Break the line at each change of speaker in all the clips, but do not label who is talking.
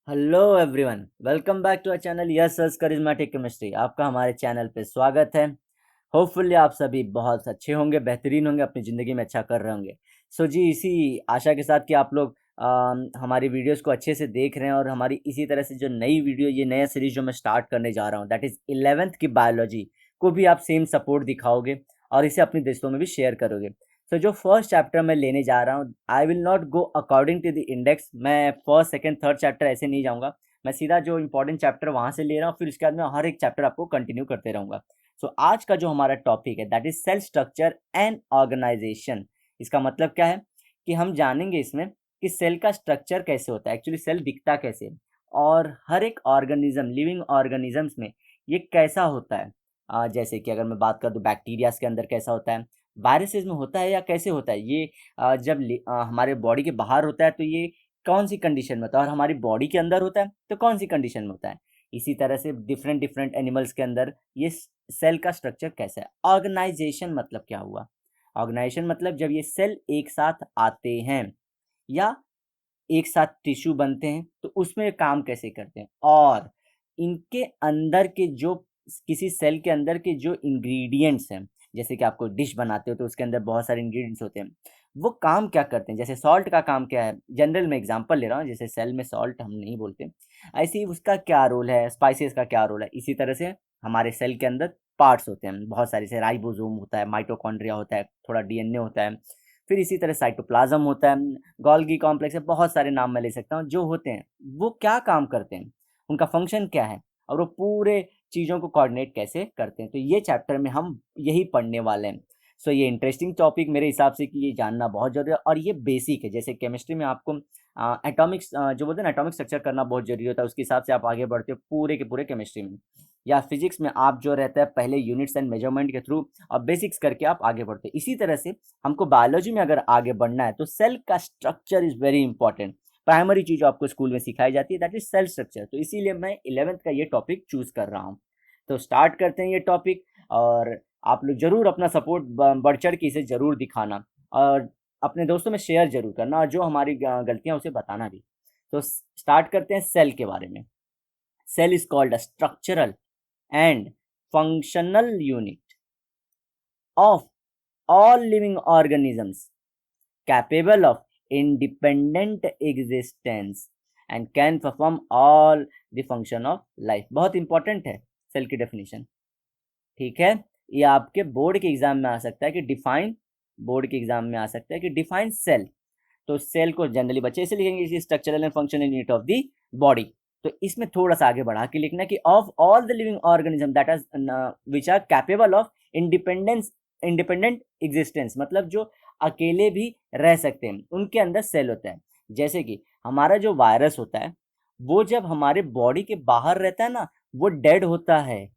Hello everyone, welcome back to our channel yes sir charismatic chemistry. आपका हमारे channel पे स्वागत है। होपफुली आप सभी बहुत अच्छे होंगे, बेहतरीन होंगे, अपनी ज़िंदगी में अच्छा कर रहे होंगे। सो जी, इसी आशा के साथ कि आप लोग हमारी वीडियोस को अच्छे से देख रहे हैं और हमारी इसी तरह से जो नई वीडियो, ये नया सीरीज जो मैं स्टार्ट करने जा रहा हूँ, दैट इज़ 11th की बायोलॉजी को भी आप सेम सपोर्ट दिखाओगे और इसे अपने दोस्तों में भी शेयर करोगे। तो जो फर्स्ट चैप्टर मैं लेने जा रहा हूँ, I will not go according to the index. मैं फर्स्ट सेकंड थर्ड चैप्टर ऐसे नहीं जाऊँगा। मैं सीधा जो इंपॉर्टेंट चैप्टर वहाँ से ले रहा हूँ, फिर उसके बाद मैं हर एक चैप्टर आपको कंटिन्यू करते रहूँगा। सो आज का जो हमारा टॉपिक है that is cell structure and organisation. इसका मतलब क्या है कि हम जानेंगे इसमें कि सेल का स्ट्रक्चर कैसे होता है, एक्चुअली सेल दिखता कैसे है, और हर एक ऑर्गेनिज्म, लिविंग ऑर्गेनिजम्स में ये कैसा होता है। जैसे कि अगर मैं बात कर दूँ बैक्टीरियाज के अंदर कैसा होता है, वायरसेस में होता है या कैसे होता है ये, जब हमारे बॉडी के बाहर होता है तो ये कौन सी कंडीशन में होता है, और हमारी बॉडी के अंदर होता है तो कौन सी कंडीशन में होता है। इसी तरह से डिफरेंट डिफरेंट एनिमल्स के अंदर ये सेल का स्ट्रक्चर कैसा है। ऑर्गेनाइजेशन मतलब क्या हुआ? ऑर्गेनाइजेशन मतलब जब ये सेल एक साथ आते हैं या एक साथ टिश्यू बनते हैं तो उसमें काम कैसे करते हैं, और इनके अंदर के जो, किसी सेल के अंदर के जो इंग्रेडिएंट्स हैं, जैसे कि आपको डिश बनाते हो तो उसके अंदर बहुत सारे इंग्रेडिएंट्स होते हैं, वो काम क्या करते हैं। जैसे सॉल्ट का काम क्या है, जनरल में एग्जांपल ले रहा हूँ, जैसे सेल में सॉल्ट हम नहीं बोलते, ऐसे ही उसका क्या रोल है, स्पाइसेस का क्या रोल है। इसी तरह से हमारे सेल के अंदर पार्ट्स होते हैं बहुत सारे, से राइबोसोम होता है, माइटोकॉन्ड्रिया होता है, थोड़ा डीएनए होता है, फिर इसी तरह साइटोप्लाज्म होता है, गोल्गी कॉम्प्लेक्स है, बहुत सारे नाम मैं ले सकता हूँ जो होते हैं। वो क्या काम करते हैं, उनका फंक्शन क्या है, और वो पूरे चीज़ों को कोऑर्डिनेट कैसे करते हैं, तो ये चैप्टर में हम यही पढ़ने वाले हैं। सो ये इंटरेस्टिंग टॉपिक मेरे हिसाब से कि ये जानना बहुत ज़रूरी है, और ये बेसिक है। जैसे केमिस्ट्री में आपको एटॉमिक्स जो बोलते हैं ना, एटॉमिक स्ट्रक्चर करना बहुत जरूरी होता है, उसके हिसाब से आप आगे बढ़ते हो पूरे के पूरे केमिस्ट्री में। या फिजिक्स में आप जो रहता है पहले यूनिट्स एंड मेजरमेंट के थ्रू और बेसिक्स करके आप आगे बढ़ते हो। इसी तरह से हमको बायोलॉजी में अगर आगे बढ़ना है तो सेल का structure is very important. Primary चीज जो आपको स्कूल में सिखाई जाती है दैट इज सेल स्ट्रक्चर, तो इसीलिए मैं 11th का ये टॉपिक चूज कर रहा हूँ। तो स्टार्ट करते हैं ये टॉपिक, और आप लोग जरूर अपना सपोर्ट बढ़ चढ़ के इसे जरूर दिखाना, और अपने दोस्तों में शेयर जरूर करना, और जो हमारी गलतियां उसे बताना भी। तो स्टार्ट करते हैं सेल के बारे में। Cell is called a structural and functional unit of all living organisms capable of independent existence and can perform all the function of life। बहुत इंपॉर्टेंट है सेल की डेफिनेशन। ठीक है, ये आपके बोर्ड के एग्जाम में आ सकता है कि डिफाइन, बोर्ड के एग्जाम में आ सकता है कि डिफाइन सेल। तो सेल को जनरली बच्चे ऐसे लिखेंगे, इसी structural and functional unit of the body. तो इसमें थोड़ा सा आगे बढ़ा के लिखना कि of all the living organism that are which are capable of independence, independent existence, मतलब जो अकेले भी रह सकते हैं, उनके अंदर सेल होता है। जैसे कि हमारा जो वायरस होता है, वो जब हमारे बॉडी के बाहर रहता है ना, वो डेड होता है।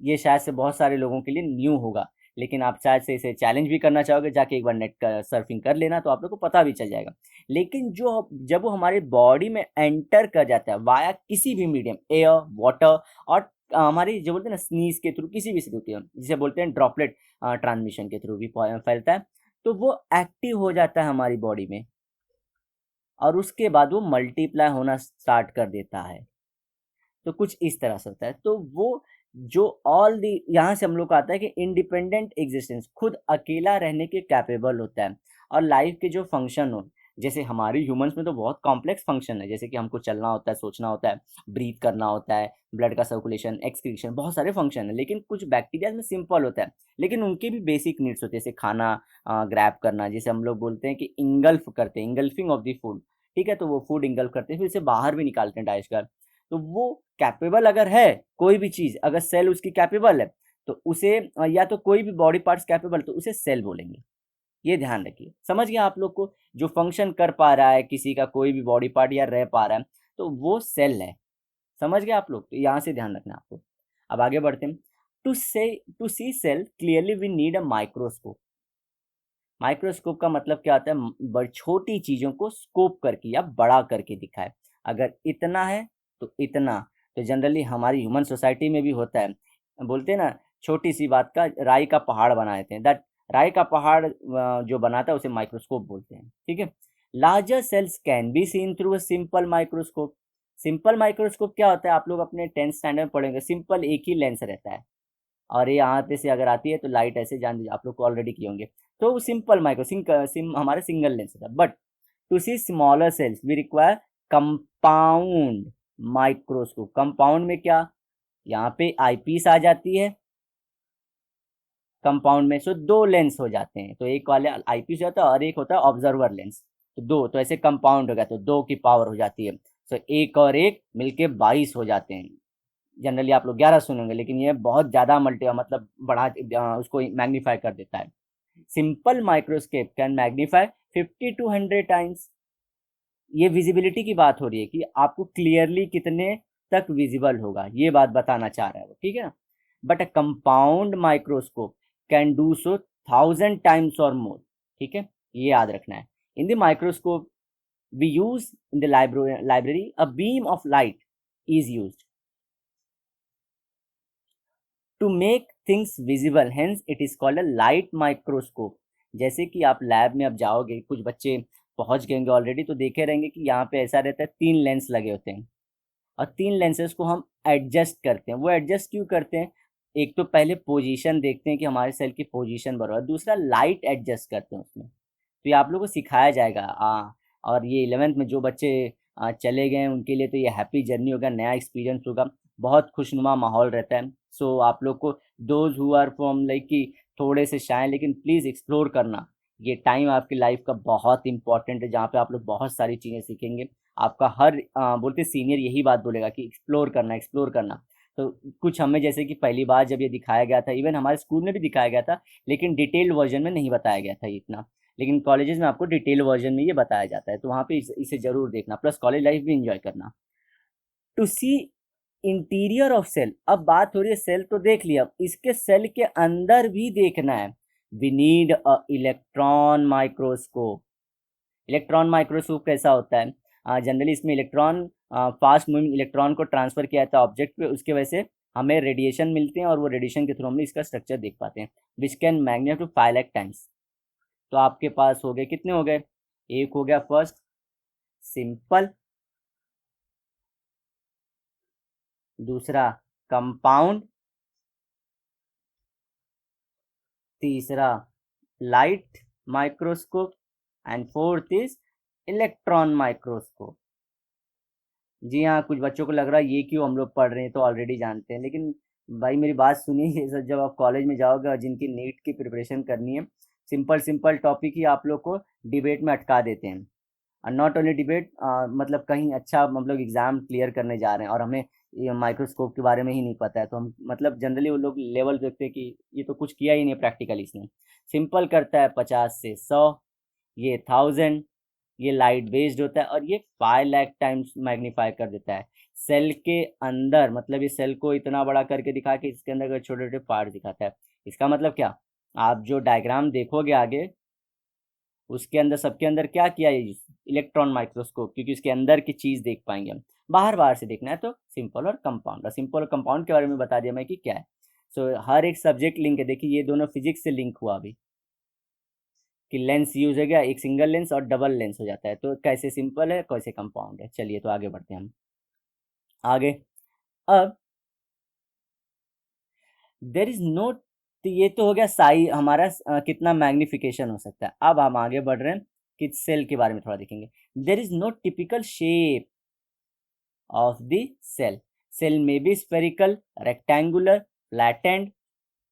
ये शायद से बहुत सारे लोगों के लिए न्यू होगा, लेकिन आप शायद से इसे चैलेंज भी करना चाहोगे, जाके एक बार नेट का सर्फिंग कर लेना तो आप लोग को पता भी चल जाएगा। लेकिन जो जब वो हमारी बॉडी में एंटर कर जाता है वाया किसी भी मीडियम, एयर, वाटर, और हमारी जो बोलते हैं ना स्नीज के थ्रू, किसी भी थ्रू के, जिसे बोलते हैं ड्रॉपलेट ट्रांसमिशन के थ्रू भी फैलता है, तो वो एक्टिव हो जाता है हमारी बॉडी में, और उसके बाद वो मल्टीप्लाई होना स्टार्ट कर देता है। तो कुछ इस तरह से होता है। तो वो जो ऑल दी, यहाँ से हम लोग को आता है कि इंडिपेंडेंट एग्जिस्टेंस, खुद अकेला रहने के कैपेबल होता है। और लाइफ के जो फंक्शन हो, जैसे हमारी ह्यूमंस में तो बहुत कॉम्प्लेक्स फंक्शन है, जैसे कि हमको चलना होता है, सोचना होता है, ब्रीथ करना होता है, ब्लड का सर्कुलेशन, एक्सक्रीशन, बहुत सारे फंक्शन है। लेकिन कुछ बैक्टीरिया में सिंपल होता है, लेकिन उनके भी बेसिक नीड्स होते हैं, जैसे खाना ग्रैब करना, जैसे हम लोग बोलते हैं कि इंगल्फ करते हैं, इंगल्फिंग ऑफ द फूड। ठीक है, तो वो फूड इंगल्फ करते हैं, फिर इसे बाहर भी निकालते हैं डाइजेस्ट। तो वो कैपेबल अगर है, कोई भी चीज अगर सेल उसकी कैपेबल है, तो उसे या तो कोई भी बॉडी पार्ट्स कैपेबल, तो उसे सेल बोलेंगे। ये ध्यान रखिए, समझ गया आप लोग को? जो फंक्शन कर पा रहा है किसी का कोई भी बॉडी पार्ट या रह पा रहा है, तो वो सेल है। समझ गए आप लोग? तो यहाँ से ध्यान रखना आपको। अब आगे बढ़ते हैं। To see cell clearly we need a microscope. Microscope का मतलब क्या होता है? छोटी चीजों को स्कोप करके या बड़ा करके दिखाए। अगर इतना है तो इतना। तो जनरली हमारी ह्यूमन सोसाइटी में भी होता है, बोलते हैं ना, छोटी सी बात का राई का पहाड़ बना देते हैं, दैट राई का पहाड़ जो बनाता है उसे माइक्रोस्कोप बोलते हैं। ठीक है, larger cells can be seen through a simple microscope. Simple microscope क्या होता है, आप लोग अपने 10th स्टैंडर्ड में पढ़ेंगे। सिंपल एक ही लेंस रहता है, और ये यहाँ पे से अगर आती है तो लाइट ऐसे, जान दीजिए आप लोग को ऑलरेडी किए होंगे। तो सिंपल माइक्रो हमारे सिंगल लेंस होता है। But to see smaller cells we require compound microscope. Compound में क्या, यहाँ पे आईपीस आ जाती है कंपाउंड में, सो दो लेंस हो जाते हैं। तो एक वाले आईपीस होता है और एक होता है ऑब्जर्वर लेंस। तो दो, तो ऐसे कंपाउंड हो गया तो दो की पावर हो जाती है। सो एक और एक मिलके 22 हो जाते हैं। जनरली आप लोग 11 सुनेंगे, लेकिन ये बहुत ज़्यादा मल्टी मतलब बढ़ा उसको मैग्नीफाई कर देता है। Simple microscope can magnify 50 to 100 times. ये विजिबिलिटी की बात हो रही है कि आपको क्लियरली कितने तक विजिबल होगा, ये बात बताना चाह रहा है वो, ठीक है ना। But a compound microscope can do so 1000 times और मोर, ठीक है, ये याद रखना है। In the microscope we use in the library a beam of light is used to make things visible, hence it is called a light microscope. जैसे कि आप लैब में अब जाओगे, कुछ बच्चे पहुंच गए होंगे ऑलरेडी, तो देखे रहेंगे कि यहाँ पे ऐसा रहता है, 3 लेंस लगे होते हैं, और 3 लेंसेज को हम एडजस्ट करते हैं। वो एडजस्ट क्यों करते हैं, एक तो पहले पोजीशन देखते हैं कि हमारे सेल की पोजीशन बराबर, दूसरा लाइट एडजस्ट करते हैं उसमें। तो ये आप लोगों को सिखाया जाएगा। और ये 11th में जो बच्चे चले गए हैं उनके लिए तो ये हैप्पी जर्नी होगा, नया एक्सपीरियंस होगा, बहुत खुशनुमा माहौल रहता है। सो आप लोग को, those who are from like कि थोड़े से शाय, लेकिन प्लीज़ एक्सप्लोर करना। ये टाइम आपकी लाइफ का बहुत इंपॉर्टेंट है, जहाँ पे आप लोग बहुत सारी चीज़ें सीखेंगे। आपका हर बोलते सीनियर यही बात बोलेगा कि एक्सप्लोर करना, एक्सप्लोर करना। तो कुछ हमें जैसे कि पहली बार जब ये दिखाया गया था, इवन हमारे स्कूल में भी दिखाया गया था, लेकिन डिटेल्ड वर्जन में नहीं बताया गया था इतना। लेकिन कॉलेजेस में आपको डिटेल वर्जन में ये बताया जाता है, तो वहाँ पे इसे ज़रूर देखना, प्लस कॉलेज लाइफ भी इंजॉय करना। To see interior of cell, अब बात हो रही है सेल तो देख लिया, अब इसके सेल के अंदर भी देखना है। We need a electron microscope. Electron microscope कैसा होता है, जनरली इसमें इलेक्ट्रॉन, फास्ट मूविंग इलेक्ट्रॉन को ट्रांसफर किया जाता है ऑब्जेक्ट पे, उसके वजह से हमें रेडिएशन मिलते हैं, और वो रेडिएशन के थ्रू हम इसका स्ट्रक्चर देख पाते हैं, which can magnify to 5 lakh times. तो आपके पास हो गए, कितने हो गए, एक हो गया फर्स्ट सिंपल, दूसरा कंपाउंड, तीसरा light microscope, and fourth is electron microscope. जी हाँ, कुछ बच्चों को लग रहा है ये क्यों हम लोग पढ़ रहे हैं, तो ऑलरेडी जानते हैं, लेकिन भाई मेरी बात सुनिए, ये सब जब आप कॉलेज में जाओगे और जिनकी नीट की प्रिपरेशन करनी है, सिंपल सिंपल टॉपिक ही आप लोग को डिबेट में अटका देते हैं। और नॉट ओनली डिबेट, मतलब कहीं अच्छा मतलब एग्ज़ाम क्लियर करने जा रहे हैं और हमें ये माइक्रोस्कोप के बारे में ही नहीं पता है, तो हम मतलब जनरली वो लोग लेवल देखते हैं कि ये तो कुछ किया ही नहीं प्रैक्टिकल इसने। सिंपल करता है 50 से 100, ये 1000, ये लाइट बेस्ड होता है, और ये 5 लाख टाइम्स मैग्नीफाई कर देता है सेल के अंदर। मतलब ये सेल को इतना बड़ा करके दिखा के इसके अंदर छोटे छोटे पार्ट दिखाता है। इसका मतलब क्या, आप जो डायग्राम देखोगे आगे, उसके अंदर सबके अंदर क्या किया है, इलेक्ट्रॉन माइक्रोस्कोप, क्योंकि उसके अंदर की चीज़ देख पाएंगे हम। बाहर बाहर से देखना है तो सिंपल और कंपाउंड, और सिंपल और कंपाउंड के बारे में बता दिया मैं कि क्या है। सो हर एक सब्जेक्ट लिंक है, देखिए ये दोनों फिजिक्स से लिंक हुआ अभी, कि लेंस यूज हो गया, एक सिंगल लेंस और डबल लेंस हो जाता है, तो कैसे सिंपल है कैसे कंपाउंड है। चलिए तो आगे बढ़ते हैं हम आगे। अब देर इज नो, तो ये तो हो गया साइज हमारा, कितना मैग्निफिकेशन हो सकता है। अब हम आगे बढ़ रहे हैं कि सेल के बारे में थोड़ा देखेंगे। There is know typical shape of the cell. Cell may be spherical, rectangular, flattened,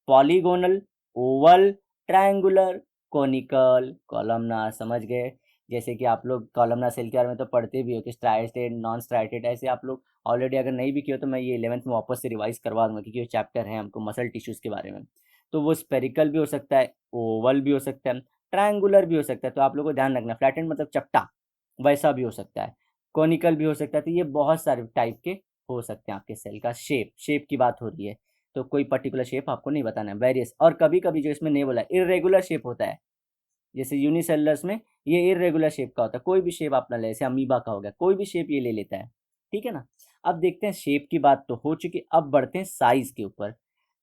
polygonal, oval, triangular, conical, columnar। समझ गए। जैसे कि आप लोग कॉलमनार सेल के बारे में तो पढ़ते भी हो कि स्ट्राइटेड, नॉन स्ट्राइटेड, ऐसे आप लोग ऑलरेडी अगर नहीं भी किया तो मैं ये 11th में वापस से रिवाइज करवा दूंगा, क्योंकि ये चैप्टर है हमको मसल टिश्यूज़ के बारे में। तो वो स्पेरिकल भी हो सकता है, ओवल भी हो सकता है, ट्रायंगुलर भी हो सकता है, तो आप लोग को ध्यान रखना, फ्लैटेंड मतलब चपटा, वैसा भी हो सकता है, कॉनिकल भी हो सकता है। तो ये बहुत सारे टाइप के हो सकते हैं आपके सेल का शेप। शेप की बात हो रही है तो कोई पर्टिकुलर शेप आपको नहीं बताना है, वेरियस। और कभी कभी जो इसमें नहीं बोला, इरेगुलर शेप होता है, जैसे यूनिसेलुलर्स में ये इरेगुलर शेप का होता है। कोई भी शेप आप ना ले, जैसे अमीबा का हो गया, कोई भी शेप ये ले लेता है, ठीक है ना। अब देखते हैं, शेप की बात तो हो चुकी, अब बढ़ते हैं साइज के ऊपर।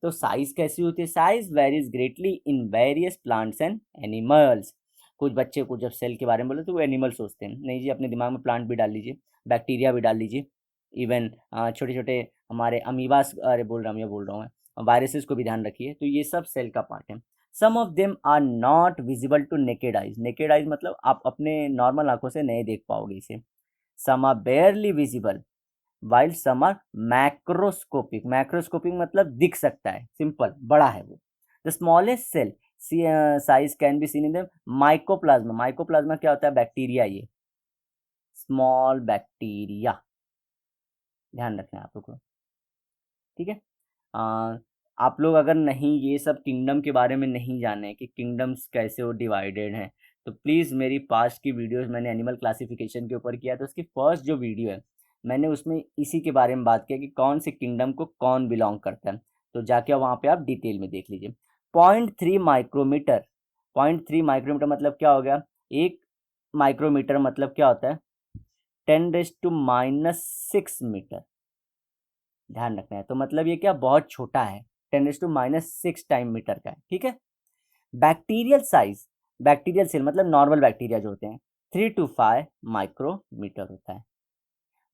तो साइज कैसी होती है, size varies greatly in various plants and animals. कुछ बच्चे को जब सेल के बारे में बोले तो वो एनिमल सोचते हैं, नहीं जी, अपने दिमाग में प्लांट भी डाल लीजिए, बैक्टीरिया भी डाल लीजिए, इवन छोटे छोटे हमारे अमीबास, अरे बोल रहा हूँ मैं, वायरसेस को भी ध्यान रखिए, तो ये सब सेल का पार्ट है। Some of them are not visible to naked eyes, naked eyes मतलब आप अपने नॉर्मल आंखों से नहीं देख पाओगे इसे। Some are barely visible while some are macroscopic, macroscopic मतलब दिख सकता है, सिंपल, बड़ा है वो। The smallest cell size can be seen in the mycoplasma, mycoplasma क्या होता है, बैक्टीरिया, ये स्मॉल बैक्टीरिया, ध्यान रखना है आप लोग को, ठीक है। आप लोग अगर नहीं ये सब किंगडम के बारे में नहीं जाने कि किंगडम्स कैसे वो डिवाइडेड हैं, तो प्लीज़ मेरी पास्ट की वीडियोस मैंने एनिमल क्लासिफिकेशन के ऊपर किया, तो उसकी फर्स्ट जो वीडियो है मैंने उसमें इसी के बारे में बात किया कि कौन से किंगडम को कौन बिलोंग करता है, तो जाके वहाँ पे आप डिटेल में देख लीजिए। 0.3 माइक्रोमीटर, 0.3 माइक्रोमीटर मतलब क्या हो गया, एक माइक्रोमीटर मतलब क्या होता है, 10⁻⁻⁶ मीटर, ध्यान रखना है। तो मतलब ये क्या बहुत छोटा है, 10⁻⁻⁶ टाइम मीटर का है, ठीक है। बैक्टीरियल साइज, बैक्टीरियल सेल मतलब नॉर्मल बैक्टीरिया जो होते हैं 3 to 5 माइक्रोमीटर होता है।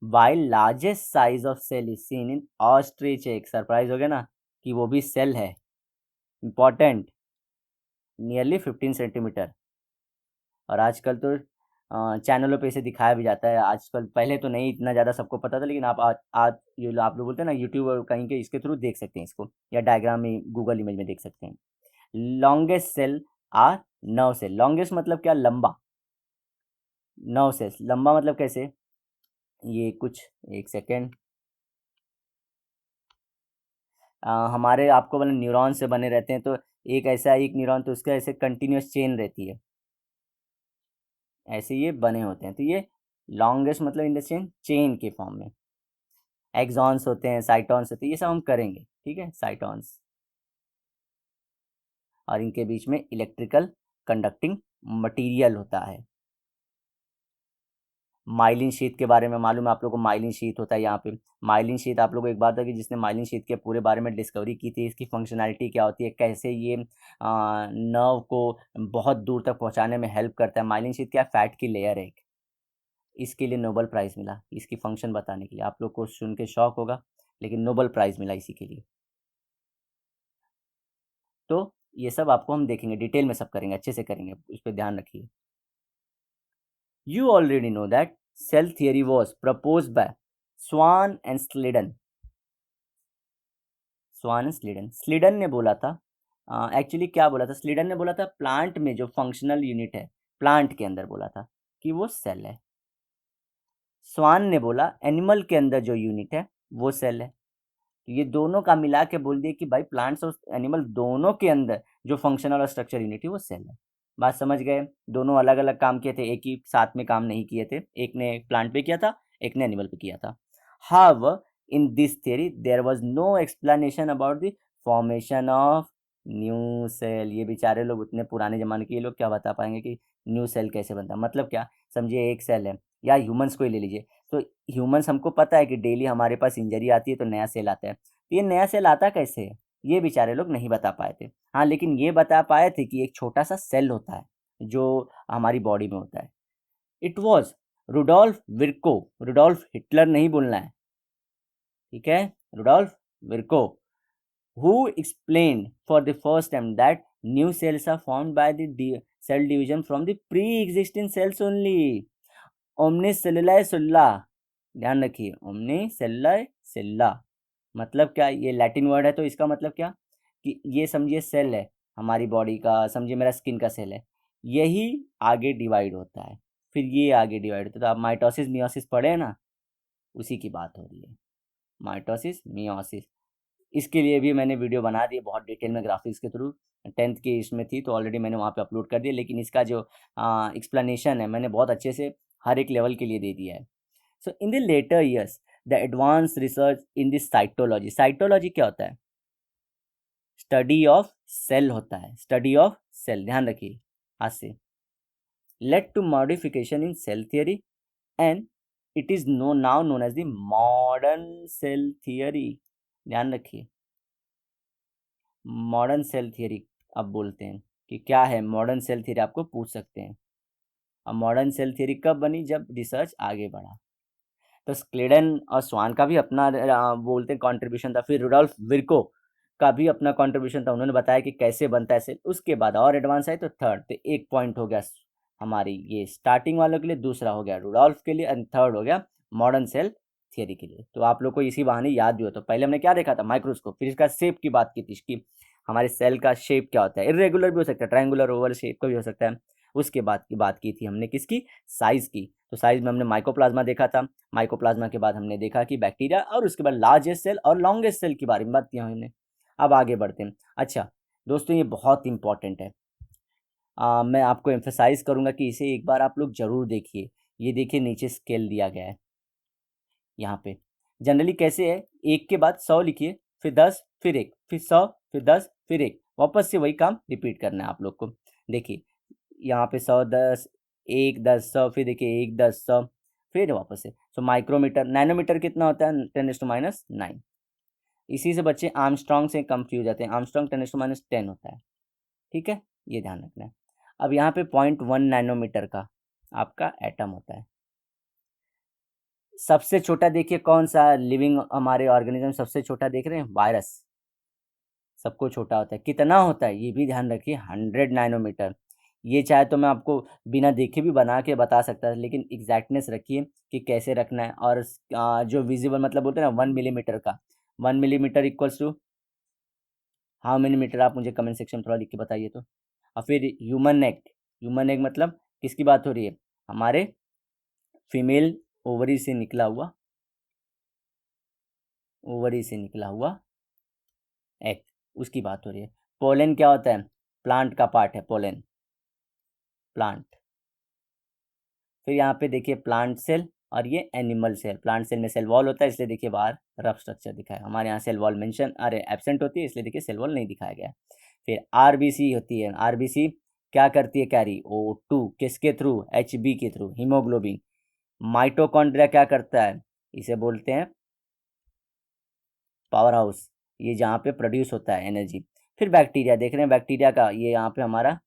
While largest size of cell is seen in ostrich egg, surprise हो गया ना कि वो भी सेल है, इंपॉर्टेंट, नियरली 15 सेंटीमीटर। और आजकल तो चैनलों पे इसे दिखाया भी जाता है आजकल, पहले तो नहीं इतना ज़्यादा सबको पता था, लेकिन आज ये आप लोग बोलते हैं ना यूट्यूब और कहीं के, इसके थ्रू देख सकते हैं इसको, या डायग्राम में गूगल इमेज में देख सकते हैं। Longest cell are nerve cell, longest मतलब क्या, लंबा, नर्व सेल लंबा मतलब कैसे, ये कुछ, एक सेकेंड, हमारे आपको मतलब न्यूरॉन से बने रहते हैं, तो एक ऐसा एक न्यूरॉन तो उसका ऐसे कंटिन्यूस चेन रहती है, ऐसे ये बने होते हैं, तो ये लॉन्गेस्ट मतलब इन द चेन के फॉर्म में। एक्सॉन्स होते हैं, साइटॉन्स होते हैं, ये सब हम करेंगे, ठीक है, साइटॉन्स, और इनके बीच में इलेक्ट्रिकल कंडक्टिंग मटेरियल होता है। माइलिन शीथ के बारे में मालूम है आप लोगों को, माइलिन शीथ होता है यहाँ पे। माइलिन शीथ आप लोगों को एक बात है कि जिसने माइलिन शीथ के पूरे बारे में डिस्कवरी की थी, इसकी फंक्शनैलिटी क्या होती है, कैसे ये नर्व को बहुत दूर तक पहुँचाने में हेल्प करता है। माइलिन शीथ क्या है, फैट की लेयर है एक, इसके लिए नोबेल प्राइज़ मिला, इसकी फंक्शन बताने के लिए। आप लोग को सुन के शौक होगा, लेकिन नोबेल प्राइज़ मिला इसी के लिए। तो ये सब आपको हम देखेंगे, डिटेल में सब करेंगे, अच्छे से करेंगे, उस पर ध्यान रखिए। You already know that cell theory was proposed by Swan and Slidon. स्वान स्लीडन, स्लीडन ने बोला था, एक्चुअली क्या बोला था, स्लीडन ने बोला था प्लांट में जो फंक्शनल यूनिट है, प्लांट के अंदर बोला था कि वो सेल है। स्वान ने बोला एनिमल के अंदर जो यूनिट है वो सेल है। तो ये दोनों का मिला के बोल दिया कि भाई प्लांट्स और एनिमल दोनों के अंदर जो फंक्शनल और स्ट्रक्चर यूनिट है वो सेल है। बात समझ गए, दोनों अलग अलग काम किए थे, एक ही साथ में काम नहीं किए थे, एक ने प्लांट पे किया था, एक ने एनिमल पे किया था। How in this theory there was no explanation about the formation of new cell. ये बेचारे लोग उतने पुराने ज़माने के, ये लोग क्या बता पाएंगे कि न्यू सेल कैसे बनता है, मतलब क्या, समझिए एक सेल है, या ह्यूमंस को ही ले लीजिए, तो ह्यूमंस हमको पता है कि डेली हमारे पास इंजरी आती है तो नया सेल आता है, तो ये नया सेल आता कैसे है, ये बेचारे लोग नहीं बता पाए थे। हाँ, लेकिन ये बता पाए थे कि एक छोटा सा सेल होता है जो हमारी बॉडी में होता है। It was Rudolf Virchow, Rudolf Hitler नहीं बोलना है, ठीक है, Rudolf Virchow, who explained for the first time that new cells are formed by the cell division from the pre-existing cells only. Omnis cellula cellula, ध्यान रखिए, omni cellula सेल्ला मतलब क्या, ये लैटिन वर्ड है, तो इसका मतलब क्या कि ये समझिए सेल है हमारी बॉडी का, समझिए मेरा स्किन का सेल है, यही आगे डिवाइड होता है, फिर ये आगे डिवाइड होता है। तो आप माइटोसिस मियोसिस पढ़े हैं ना, उसी की बात हो रही है, माइटोसिस मियोसिस। इसके लिए भी मैंने वीडियो बना दी बहुत डिटेल में ग्राफिक्स के थ्रू, 10th की इसमें थी तो ऑलरेडी मैंने वहाँ पे अपलोड कर दिया, लेकिन इसका जो एक्सप्लेनेशन है मैंने बहुत अच्छे से हर एक लेवल के लिए दे दिया है। So in the later years the advance research in this cytology, cytology क्या होता है, स्टडी ऑफ सेल होता है, स्टडी ऑफ सेल, ध्यान रखिए आज से, led to modification in cell theory and it is now known as the modern cell theory, ध्यान रखिए, मॉडर्न सेल थियरी अब बोलते हैं। कि क्या है मॉडर्न सेल थ्योरी, आपको पूछ सकते हैं। अब मॉडर्न सेल थ्योरी कब बनी, जब रिसर्च आगे बढ़ा। तो स्क्लेडन और स्वान का भी अपना बोलते हैं कंट्रीब्यूशन था, फिर रुडोल्फ विर्को का भी अपना कंट्रीब्यूशन था, उन्होंने बताया कि कैसे बनता है सेल। उसके बाद और एडवांस आए तो थर्ड, तो एक पॉइंट हो गया हमारी ये स्टार्टिंग वालों के लिए, दूसरा हो गया रुडोल्फ के लिए, एंड थर्ड हो गया मॉडर्न सेल थियरी के लिए। तो आप लोग को इसी बहाने याद भी हो। तो पहले हमने क्या देखा था, माइक्रोस्कोप, फिर इसका शेप की बात की थी कि हमारे सेल का शेप क्या होता है, इरेगुलर भी हो सकता है, ट्रायंगुलर ओवल शेप का भी हो सकता है। उसके बाद की बात की थी हमने किसकी, साइज की। तो साइज में हमने माइकोप्लाज्मा देखा था, माइकोप्लाज्मा के बाद हमने देखा कि बैक्टीरिया, और उसके बाद लार्जेस्ट सेल और लॉन्गेस्ट सेल के बारे में बात की हमने। अब आगे बढ़ते हैं। अच्छा दोस्तों, ये बहुत इंपॉर्टेंट है, मैं आपको एम्फेसाइज करूंगा कि इसे एक बार आप लोग जरूर देखिए। ये देखिए नीचे स्केल दिया गया है यहाँ पे। जनरली कैसे है, एक के बाद 100 लिखिए, फिर 10, फिर 1, फिर 100, फिर 10, फिर 1, वापस से वही काम रिपीट करना है आप लोग को। देखिए यहाँ पे 100, 10, 1, 10, 100, फिर देखिए 1, 10, 100, फिर वापस से। तो माइक्रोमीटर, नैनोमीटर कितना होता है, 10⁻⁹। इसी से बच्चे आर्मस्ट्रॉन्ग से कंफ्यूज जाते हैं, आर्मस्ट्रॉन्ग 10⁻10 होता है। ठीक है, ये ध्यान रखना है। अब यहाँ पे 0.1 नैनोमीटर का आपका एटम होता है। सबसे छोटा देखिए कौन सा लिविंग हमारे ऑर्गेनिज्म सबसे छोटा देख रहे हैं, वायरस। सबको छोटा होता है, कितना होता है ये भी ध्यान रखिए, 100 नैनोमीटर। ये चाहे तो मैं आपको बिना देखे भी बना के बता सकता था, लेकिन एग्जैक्टनेस रखिए कि कैसे रखना है। और जो विजिबल मतलब बोलते हैं ना 1 मिलीमीटर का, 1 millimetre equals to how many metre, आप मुझे कमेंट सेक्शन में थोड़ा लिख के बताइए तो। और फिर ह्यूमन नेक, ह्यूमन नेक मतलब किसकी बात हो रही है, हमारे फीमेल ओवरी से निकला हुआ, ओवरी से निकला हुआ एग, उसकी बात हो रही है। पोलन क्या होता है, प्लांट का पार्ट है पोलन, प्लांट। फिर यहाँ पे देखिए प्लांट सेल और ये एनिमल सेल। प्लांट सेल में सेल वॉल होता है, इसलिए देखिए बाहर रफ स्ट्रक्चर दिखा है। हमारे यहाँ सेल वॉल मेंशन अरे एब्सेंट होती है, इसलिए देखिए सेल वॉल नहीं दिखाया गया। फिर आरबीसी होती है, आरबीसी क्या करती है, कैरी O2 किसके थ्रू, HB के थ्रू, हीमोग्लोबिन। माइटोकॉन्ड्रिया क्या करता है, इसे बोलते हैं पावर हाउस, ये जहाँ पे प्रोड्यूस होता है एनर्जी। फिर बैक्टीरिया देख रहे हैं, बैक्टीरिया का ये यहाँ पे हमारा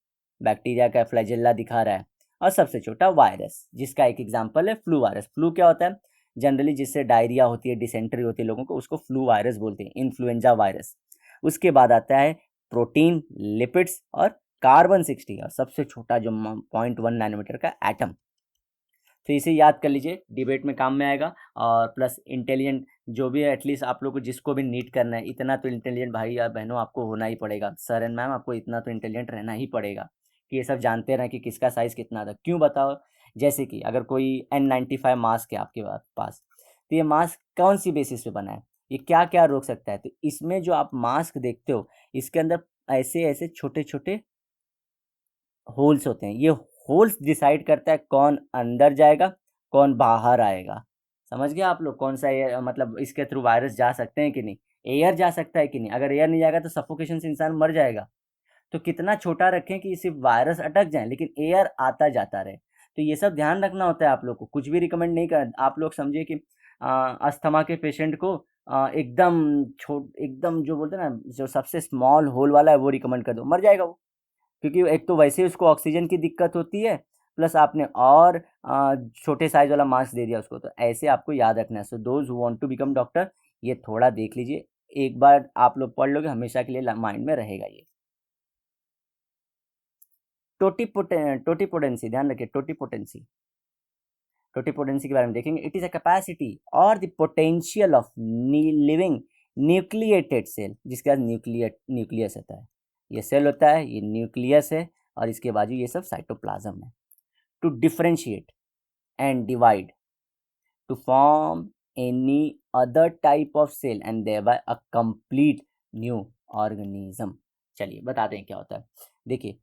बैक्टीरिया का फ्लैजेला दिखा रहा है। और सबसे छोटा वायरस, जिसका एक एग्जांपल है फ्लू वायरस। फ्लू क्या होता है, जनरली जिससे डायरिया होती है, डिसेंट्री होती है लोगों को, उसको फ्लू वायरस बोलते हैं, इन्फ्लुएंजा वायरस। उसके बाद आता है प्रोटीन, लिपिड्स और कार्बन 60, और सबसे छोटा जो 0.1 नैनोमीटर का एटम। तो इसे याद कर लीजिए, डिबेट में काम में आएगा। और प्लस इंटेलिजेंट जो भी है, एटलीस्ट आप लोग को जिसको भी नीट करना है, इतना तो इंटेलिजेंट भाई या बहनों आपको होना ही पड़ेगा, सर एंड मैम आपको इतना तो इंटेलिजेंट रहना ही पड़ेगा कि ये सब जानते रहें कि किसका साइज़ कितना था। क्यों बताओ, जैसे कि अगर कोई N95 मास्क है आपके पास, तो ये मास्क कौन सी बेसिस पे बना है, ये क्या क्या रोक सकता है। तो इसमें जो आप मास्क देखते हो, इसके अंदर ऐसे ऐसे छोटे छोटे होल्स होते हैं। ये होल्स डिसाइड करता है कौन अंदर जाएगा, कौन बाहर आएगा। समझ गए आप लोग, कौन सा एयर, मतलब इसके थ्रू वायरस जा सकते हैं कि नहीं, एयर जा सकता है कि नहीं। अगर एयर नहीं जाएगा तो सफोकेशन से इंसान मर जाएगा। तो कितना छोटा रखें कि सिर्फ वायरस अटक जाए लेकिन एयर आता जाता रहे। तो ये सब ध्यान रखना होता है आप लोग को, कुछ भी रिकमेंड नहीं कर। आप लोग समझिए कि अस्थमा के पेशेंट को एकदम जो बोलते हैं ना, जो सबसे स्मॉल होल वाला है वो रिकमेंड कर दो, मर जाएगा वो। क्योंकि एक तो वैसे ही उसको ऑक्सीजन की दिक्कत होती है, प्लस आपने और छोटे साइज वाला मास्क दे दिया उसको। तो ऐसे आपको याद रखना है। So those who want to become doctor, ये थोड़ा देख लीजिए, एक बार आप लोग पढ़ लोगे हमेशा के लिए माइंड में रहेगा ये। टोटीपोटेंसी ध्यान रखिए, टोटीपोटेंसी, टोटीपोटेंसी के बारे में देखेंगे। इट इज अ कैपेसिटी और the potential of living nucleated cell, जिसके बाद न्यूक्लियस होता है। ये सेल होता है, ये न्यूक्लियस है, और इसके बाजू ये सब साइटोप्लाज्म है। To differentiate and divide, to form any other type of cell and thereby a complete new organism. चलिए बताते हैं क्या होता है। देखिए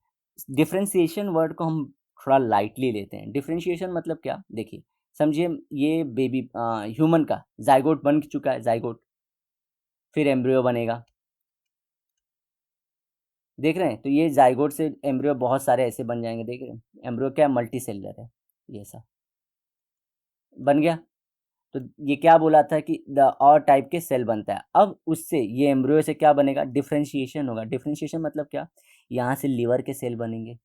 डिफरेंशिएशन वर्ड को हम थोड़ा लाइटली लेते हैं। डिफरेंशिएशन मतलब क्या, देखिए समझिए ये बेबी ह्यूमन का जाइगोट बन चुका है, जाइगोट, फिर एम्ब्रियो बनेगा, देख रहे हैं। तो ये जाइगोट से एम्ब्रियो बहुत सारे ऐसे बन जाएंगे, देख रहे हैं। एम्ब्रियो क्या मल्टी सेलर है, ये सब बन गया। तो ये क्या बोला था कि द और टाइप के सेल बनता है। अब उससे ये एम्ब्रियो से क्या बनेगा, डिफरेंशिएशन होगा। डिफरेंशिएशन मतलब क्या, यहाँ से लीवर के सेल बनेंगे,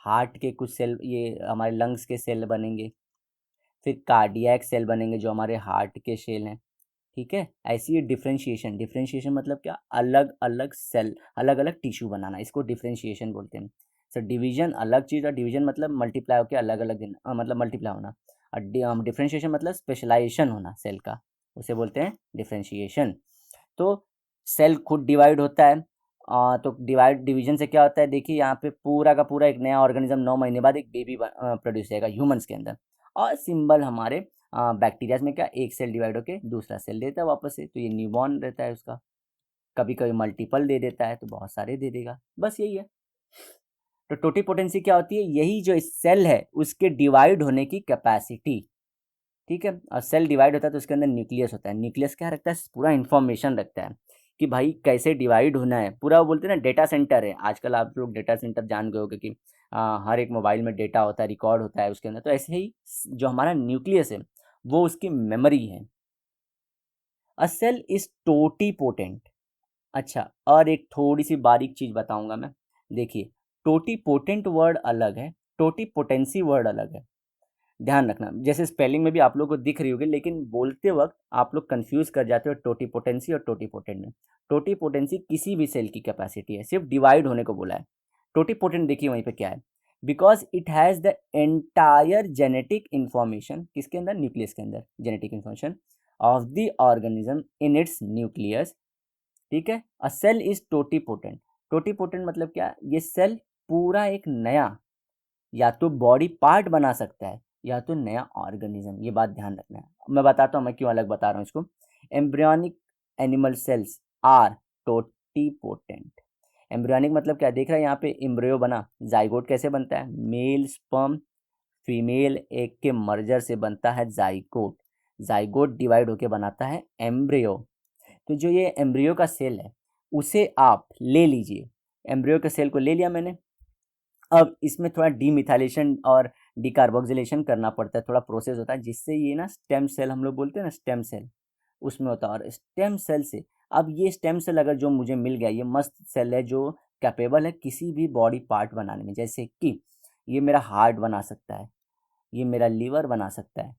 हार्ट के कुछ सेल, ये हमारे लंग्स के सेल बनेंगे, फिर कार्डियक सेल बनेंगे जो हमारे हार्ट के सेल हैं। ठीक है, ऐसी है डिफरेंशिएशन। डिफरेंशिएशन मतलब क्या, अलग अलग सेल, अलग अलग टिश्यू बनाना, इसको डिफरेंशिएशन बोलते हैं। सर डिवीजन अलग चीज़, और डिवीजन मतलब मल्टीप्लाई होकर अलग अलग मतलब मल्टीप्लाई होना, और डिफरेंशिएशन मतलब स्पेशलाइजेशन होना सेल का, उसे बोलते हैं डिफरेंशिएशन। तो सेल खुद डिवाइड होता है, तो डिवीजन से क्या होता है, देखिए यहाँ पे पूरा का पूरा एक नया ऑर्गेनिज्म 9 महीने बाद एक बेबी प्रोड्यूस करेगा ह्यूमंस के अंदर। और सिंबल हमारे बैक्टीरियाज में क्या, एक सेल डिवाइड होकर दूसरा सेल देता है वापस से, तो ये न्यूबॉर्न रहता है उसका। कभी कभी मल्टीपल दे देता है तो बहुत सारे दे देगा, बस यही है। तो टोटिपोटेंसी क्या होती है, यही जो सेल है उसके डिवाइड होने की कैपेसिटी। ठीक है, और सेल डिवाइड होता है तो उसके अंदर न्यूक्लियस होता है। न्यूक्लियस क्या रखता है, पूरा इन्फॉर्मेशन रखता है कि भाई कैसे डिवाइड होना है पूरा। वो बोलते हैं ना डेटा सेंटर है, आजकल आप लोग डेटा सेंटर जान गए हो कि हर एक मोबाइल में डेटा होता है, रिकॉर्ड होता है उसके अंदर। तो ऐसे ही जो हमारा न्यूक्लियस है वो उसकी मेमोरी है। A cell is totipotent. अच्छा, और एक थोड़ी सी बारीक चीज़ बताऊंगा मैं। देखिए, टोटीपोटेंट वर्ड अलग है, टोटीपोटेंसी वर्ड अलग है, ध्यान रखना। जैसे स्पेलिंग में भी आप लोग को दिख रही होगी, लेकिन बोलते वक्त आप लोग कंफ्यूज कर जाते हो टोटीपोटेंसी और टोटीपोटेंट में। टोटीपोटेंसी किसी भी सेल की कैपेसिटी है, सिर्फ डिवाइड होने को बोला है। टोटीपोटेंट देखिए वहीं पे क्या है, because it has the entire genetic information, किसके अंदर, न्यूक्लियस के अंदर, genetic information of the organism in its nucleus. ठीक है, a cell is totipotent. Totipotent मतलब क्या, ये सेल पूरा एक नया या तो बॉडी पार्ट बना सकता है या तो नया ऑर्गेनिज्म, ये बात ध्यान रखना है। मैं बताता हूँ मैं क्यों अलग बता रहा हूँ इसको। Embryonic animal cells are totipotent. Embryonic मतलब क्या, देख रहा है यहाँ पे एम्ब्रियो बना, जाइगोट कैसे बनता है, मेल स्पर्म फीमेल एग के मर्जर से बनता है जाइगोट। जाइगोट डिवाइड होके बनाता है एम्ब्रियो। तो जो ये एम्ब्रियो का सेल है उसे आप ले लीजिए, एम्ब्रियो के सेल को ले लिया मैंने। अब इसमें थोड़ा डीमिथाइलेशन और डिकार्बोक्सिलेशन करना पड़ता है, थोड़ा प्रोसेस होता है, जिससे ये ना स्टेम सेल हम लोग बोलते हैं ना, स्टेम सेल उसमें होता है। और स्टेम सेल से, अब ये स्टेम सेल अगर जो मुझे मिल गया, ये मस्त सेल है जो कैपेबल है किसी भी बॉडी पार्ट बनाने में। जैसे कि ये मेरा हार्ट बना सकता है, ये मेरा लीवर बना सकता है,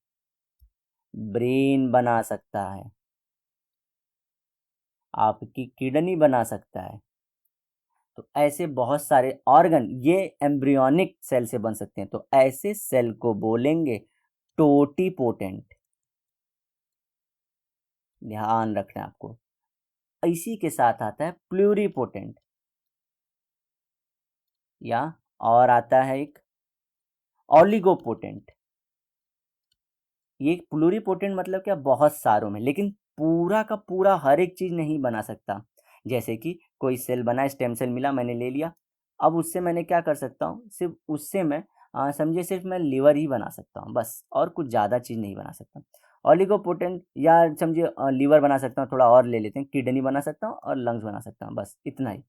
ब्रेन बना सकता है, आपकी किडनी बना सकता है। तो ऐसे बहुत सारे ऑर्गन ये एम्ब्रियोनिक सेल से बन सकते हैं, तो ऐसे सेल को बोलेंगे टोटीपोटेंट। ध्यान रखना है आपको। इसी के साथ आता है प्लूरीपोटेंट, या और आता है एक ऑलिगोपोटेंट। ये प्लूरीपोटेंट मतलब क्या, बहुत सारों में, लेकिन पूरा का पूरा हर एक चीज़ नहीं बना सकता। जैसे कि कोई सेल बना, स्टेम सेल मिला, मैंने ले लिया, अब उससे मैंने क्या कर सकता हूँ, सिर्फ उससे मैं समझिए सिर्फ मैं लीवर ही बना सकता हूँ बस, और कुछ ज़्यादा चीज़ नहीं बना सकता। ऑलिगोपोटेंट, या समझिए लीवर बना सकता हूँ, थोड़ा और ले लेते हैं, किडनी बना सकता हूँ और लंग्स बना सकता हूँ, बस इतना ही।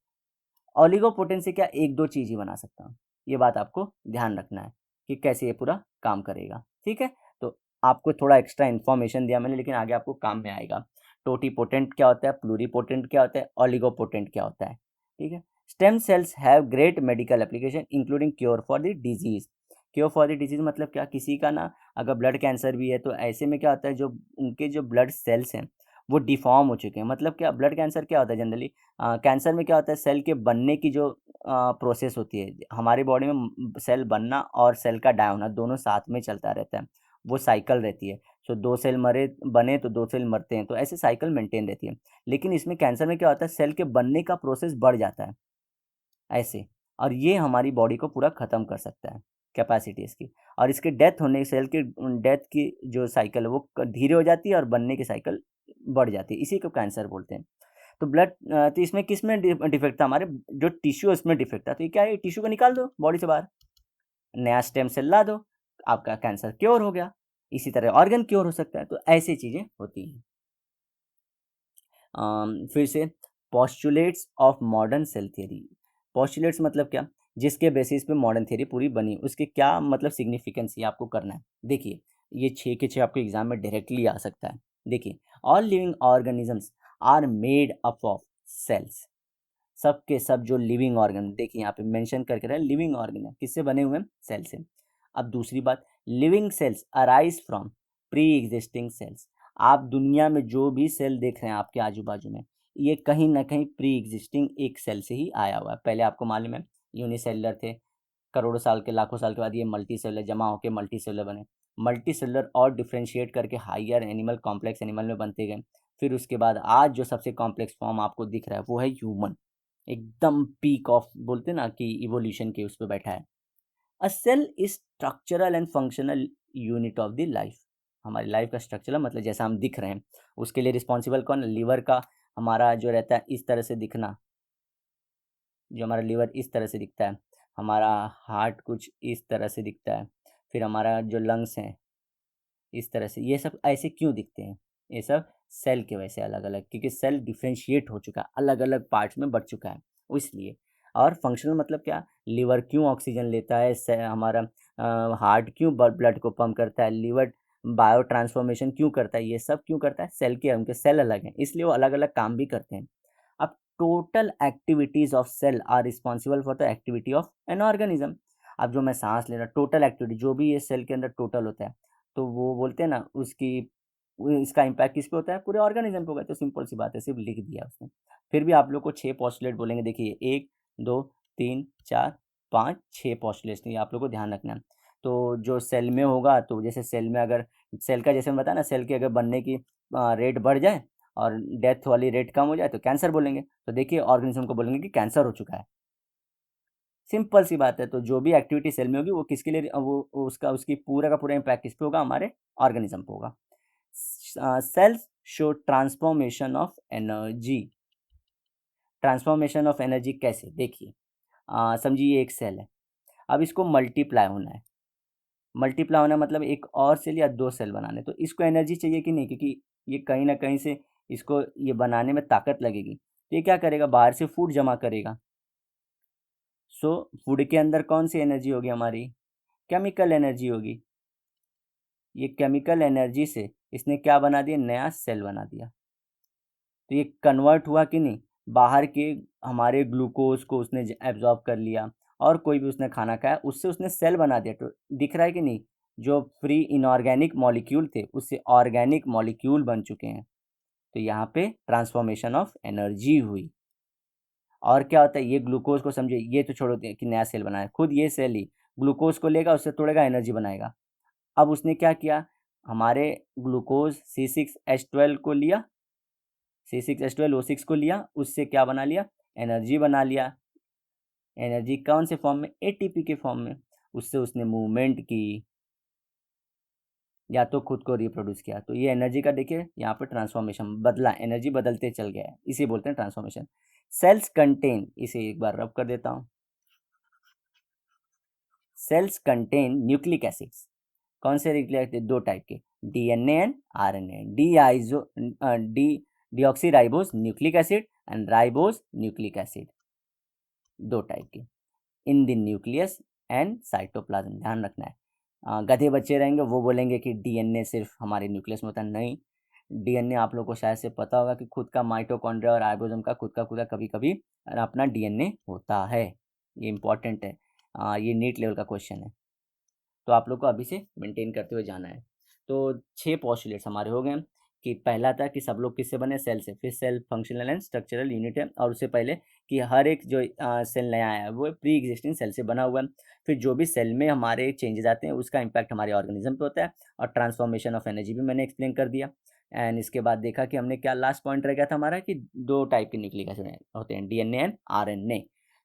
ऑलिगोपोटेंट से क्या, एक दो चीज़ ही बना सकता हूँ। ये बात आपको ध्यान रखना है कि कैसे ये पूरा काम करेगा। ठीक है, तो आपको थोड़ा एक्स्ट्रा इन्फॉर्मेशन दिया मैंने, लेकिन आगे आपको काम में आएगा। टोटीपोटेंट क्या होता है, प्लूरीपोटेंट क्या होता है, ऑलिगोपोटेंट क्या होता है। ठीक है, stem cells have great medical application including cure for the disease. Cure for the disease मतलब क्या, किसी का ना अगर ब्लड कैंसर भी है, तो ऐसे में क्या होता है, जो उनके जो ब्लड सेल्स हैं वो डिफॉर्म हो चुके हैं। मतलब क्या, ब्लड कैंसर क्या होता है जनरली, कैंसर में क्या होता है, सेल के बनने की जो प्रोसेस होती है, हमारी बॉडी में सेल बनना और सेल का डाई होना दोनों साथ में चलता रहता है, वो साइकिल रहती है। सो दो सेल मरे बने तो दो सेल मरते हैं, तो ऐसे साइकिल मेंटेन रहती है। लेकिन इसमें कैंसर में क्या होता है, सेल के बनने का प्रोसेस बढ़ जाता है ऐसे, और ये हमारी बॉडी को पूरा ख़त्म कर सकता है, कैपेसिटी इसकी। और इसके डेथ होने, सेल के डेथ की जो साइकिल है वो धीरे हो जाती है और बनने की साइकिल बढ़ जाती है, इसी को कैंसर बोलते हैं। तो ब्लड, तो इसमें किस में डिफेक्ट था, हमारे जो टिश्यू है उसमें डिफेक्ट था, तो ये क्या है, टिश्यू को निकाल दो बॉडी से बाहर, नया स्टेम सेल ला दो, आपका कैंसर क्योर हो गया। इसी तरह ऑर्गन क्योर हो सकता है, तो ऐसी चीज़ें होती हैं। फिर से, postulates of modern cell theory. Postulates मतलब क्या, जिसके बेसिस पे मॉडर्न थ्योरी पूरी बनी, उसके क्या मतलब सिग्निफिकेंस ये आपको करना है। देखिए, ये 6 के 6 आपके एग्जाम में डायरेक्टली आ सकता है। देखिए, all living organisms are made up of cells. सब के सब जो लिविंग ऑर्गन, देखिए यहाँ पे मेंशन करके रहे लिविंग ऑर्गन है, किससे बने हुए हैं, सेल से। अब दूसरी बात, living cells arise from pre existing cells. आप दुनिया में जो भी सेल देख रहे हैं आपके आजू बाजू में, ये कहीं ना कहीं प्री एग्जिस्टिंग एक सेल से ही आया हुआ है। पहले आपको मालूम है यूनिसेलुलर थे, करोड़ों साल के लाखों साल के बाद ये मल्टी सेलुलर जमा होकर मल्टी सेलुलर बने, मल्टी सेलुलर और डिफ्रेंशिएट करके हाइयर एनिमल कॉम्प्लेक्स एनिमल में बनते गए। फिर उसके बाद आज जो सबसे कॉम्प्लेक्स फॉर्म आपको दिख रहा है वो है ह्यूमन, एकदम पीक ऑफ बोलते ना कि इवोल्यूशन के उस पर बैठा है। A cell is structural and functional unit of the life. हमारी लाइफ का स्ट्रक्चरल मतलब जैसा हम दिख रहे हैं उसके लिए रिस्पॉन्सिबल कौन, लिवर का हमारा जो रहता है इस तरह से दिखना, जो हमारा लीवर इस तरह से दिखता है, हमारा हार्ट कुछ इस तरह से दिखता है, फिर हमारा जो लंग्स हैं इस तरह से, ये सब ऐसे क्यों दिखते हैं, ये सब सेल के वजह से अलग अलग, क्योंकि सेल डिफ्रेंशिएट हो चुका है, अलग अलग पार्ट्स में बढ़ चुका है इसलिए। और फंक्शनल मतलब क्या, लीवर क्यों ऑक्सीजन लेता है, हमारा हार्ट क्यों ब्लड को पंप करता है, लीवर बायो ट्रांसफॉर्मेशन क्यों करता है, ये सब क्यों करता है, सेल के, उनके सेल अलग हैं इसलिए वो अलग अलग काम भी करते हैं। अब total activities of cell are responsible for the activity of an organism. अब जो मैं सांस ले रहा टोटल एक्टिविटी जो भी ये सेल के अंदर टोटल होता है, तो वो बोलते हैं ना उसकी इसका इम्पैक्ट किस पे होता है, पूरे ऑर्गेनिज्म पे होगा। तो सिंपल सी बात है, सिर्फ लिख दिया उसने। फिर भी आप लोग को 6 पोस्टुलेट बोलेंगे, देखिए 1 2 3 4 5 6 पोस्टुलेट्स, नहीं आप लोग को ध्यान रखना है। तो जो सेल में होगा, तो जैसे सेल में अगर सेल का जैसे मैं बताया ना, सेल की अगर बनने की रेट बढ़ जाए और डेथ वाली रेट कम हो जाए तो कैंसर बोलेंगे। तो देखिए ऑर्गेनिज्म को बोलेंगे कि कैंसर हो चुका है, सिंपल सी बात है। तो जो भी एक्टिविटी सेल में होगी वो किसके लिए, वो उसका उसकी पूरा का पूरा इम्पैक्ट किस पे होगा, हमारे ऑर्गेनिज्म पे होगा। Cells show transformation of energy. Transformation of energy कैसे, देखिए समझिए ये एक सेल है, अब इसको मल्टीप्लाई होना है। मल्टीप्लाई होना मतलब एक और सेल या 2 सेल बनाने, तो इसको एनर्जी चाहिए कि नहीं, क्योंकि ये कहीं ना कहीं से इसको ये बनाने में ताकत लगेगी। तो ये क्या करेगा, बाहर से फूड जमा करेगा। सो फूड के अंदर कौन सी एनर्जी होगी हमारी, केमिकल एनर्जी होगी। ये केमिकल एनर्जी से इसने क्या बना दिया, नया सेल बना दिया। तो ये कन्वर्ट हुआ कि नहीं, बाहर के हमारे ग्लूकोज को उसने एब्जॉर्ब कर लिया, और कोई भी उसने खाना खाया उससे उसने सेल बना दिया। तो दिख रहा है कि नहीं, जो फ्री इनऑर्गेनिक मॉलिक्यूल थे उससे ऑर्गेनिक मॉलिक्यूल बन चुके हैं। तो यहाँ पे ट्रांसफॉर्मेशन ऑफ एनर्जी हुई। और क्या होता है, ये ग्लूकोज को समझिए, ये तो छोड़ो कि नया सेल बनाया, खुद ये सेल ही ग्लूकोज को लेगा, उससे तोड़ेगा, एनर्जी बनाएगा। अब उसने क्या किया, हमारे ग्लूकोज C6H12 को लिया, C6H12O6 को लिया, उससे क्या बना लिया, एनर्जी बना लिया। एनर्जी कौन से फॉर्म में, ATP के फॉर्म में। उससे उसने मूवमेंट की या तो खुद को रिप्रोड्यूस किया। तो ये एनर्जी का देखिए यहाँ पे ट्रांसफॉर्मेशन बदला, एनर्जी बदलते चल गया है, इसे बोलते हैं ट्रांसफॉर्मेशन। सेल्स कंटेन, इसे एक बार रब कर देता हूँ, सेल्स कंटेन न्यूक्लिक एसिड्स। कौन से न्यूक्लिक एसिड, 2 टाइप के, DNA and RNA। D deoxy ribose nucleic acid and ribose nucleic acid, 2 type के, in the nucleus and cytoplasm. ध्यान रखना है। गधे बच्चे रहेंगे वो बोलेंगे कि DNA सिर्फ हमारे न्यूक्लियस में होता है, नहीं। DNA आप लोग को शायद से पता होगा कि खुद का माइटोकॉन्ड्रिया और राइबोसोम का खुद का कभी कभी अपना DNA होता है। ये इंपॉर्टेंट है, ये नीट लेवल का क्वेश्चन है, तो आप लोग को अभी से मेंटेन करते हुए जाना है। तो 6 पोस्टुलेट्स हमारे हो गए कि पहला था कि सब लोग किससे बने, सेल से, फिर cell functional and structural unit है, और उससे पहले कि हर एक जो सेल नया आया है वो प्री एग्जिस्टिंग सेल से बना हुआ है। फिर जो भी सेल में हमारे चेंजेस आते हैं उसका इम्पैक्ट हमारे ऑर्गेनिज्म पे होता है, और ट्रांसफॉर्मेशन ऑफ एनर्जी भी मैंने एक्सप्लेन कर दिया। एंड इसके बाद देखा कि हमने क्या लास्ट पॉइंट रह गया था हमारा, कि 2 टाइप के न्यूक्लिक एसिड होते हैं, DNA एंड RNA।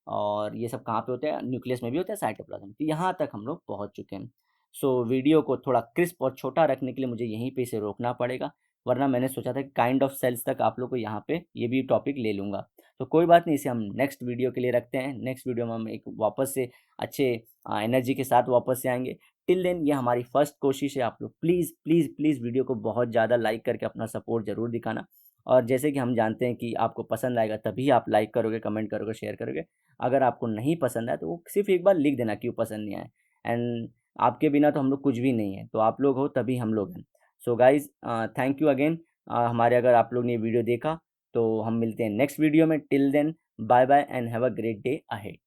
और ये सब कहाँ पे होते हैं, न्यूक्लियस में भी होते हैं, साइटोप्लाज्म। तो यहाँ तक हम लोग पहुँच चुके हैं। सो वीडियो को थोड़ा क्रिस्प और छोटा रखने के लिए मुझे यहीं पे इसे रोकना पड़ेगा, वरना मैंने सोचा था कि काइंड ऑफ सेल्स तक आप लोग को यहाँ पे ये भी टॉपिक ले लूँगा। तो कोई बात नहीं, इसे हम नेक्स्ट वीडियो के लिए रखते हैं। नेक्स्ट वीडियो में हम एक वापस से अच्छे एनर्जी के साथ वापस से आएंगे। टिल देन ये हमारी फर्स्ट कोशिश है, आप लोग प्लीज़ प्लीज़ प्लीज़ वीडियो को बहुत ज़्यादा लाइक करके अपना सपोर्ट ज़रूर दिखाना। और जैसे कि हम जानते हैं कि आपको पसंद आएगा तभी आप लाइक करोगे, कमेंट करोगे, शेयर करोगे। अगर आपको नहीं पसंद आए तो वो सिर्फ एक बार लिख देना क्यों पसंद नहीं आए। एंड आपके बिना तो हम लोग कुछ भी नहीं है, तो आप लोग हो तभी हम लोग हैं। So guys thank you again. हमारे अगर आप लोग ने वीडियो देखा तो हम मिलते हैं नेक्स्ट वीडियो में। Till then bye bye and have a great day ahead.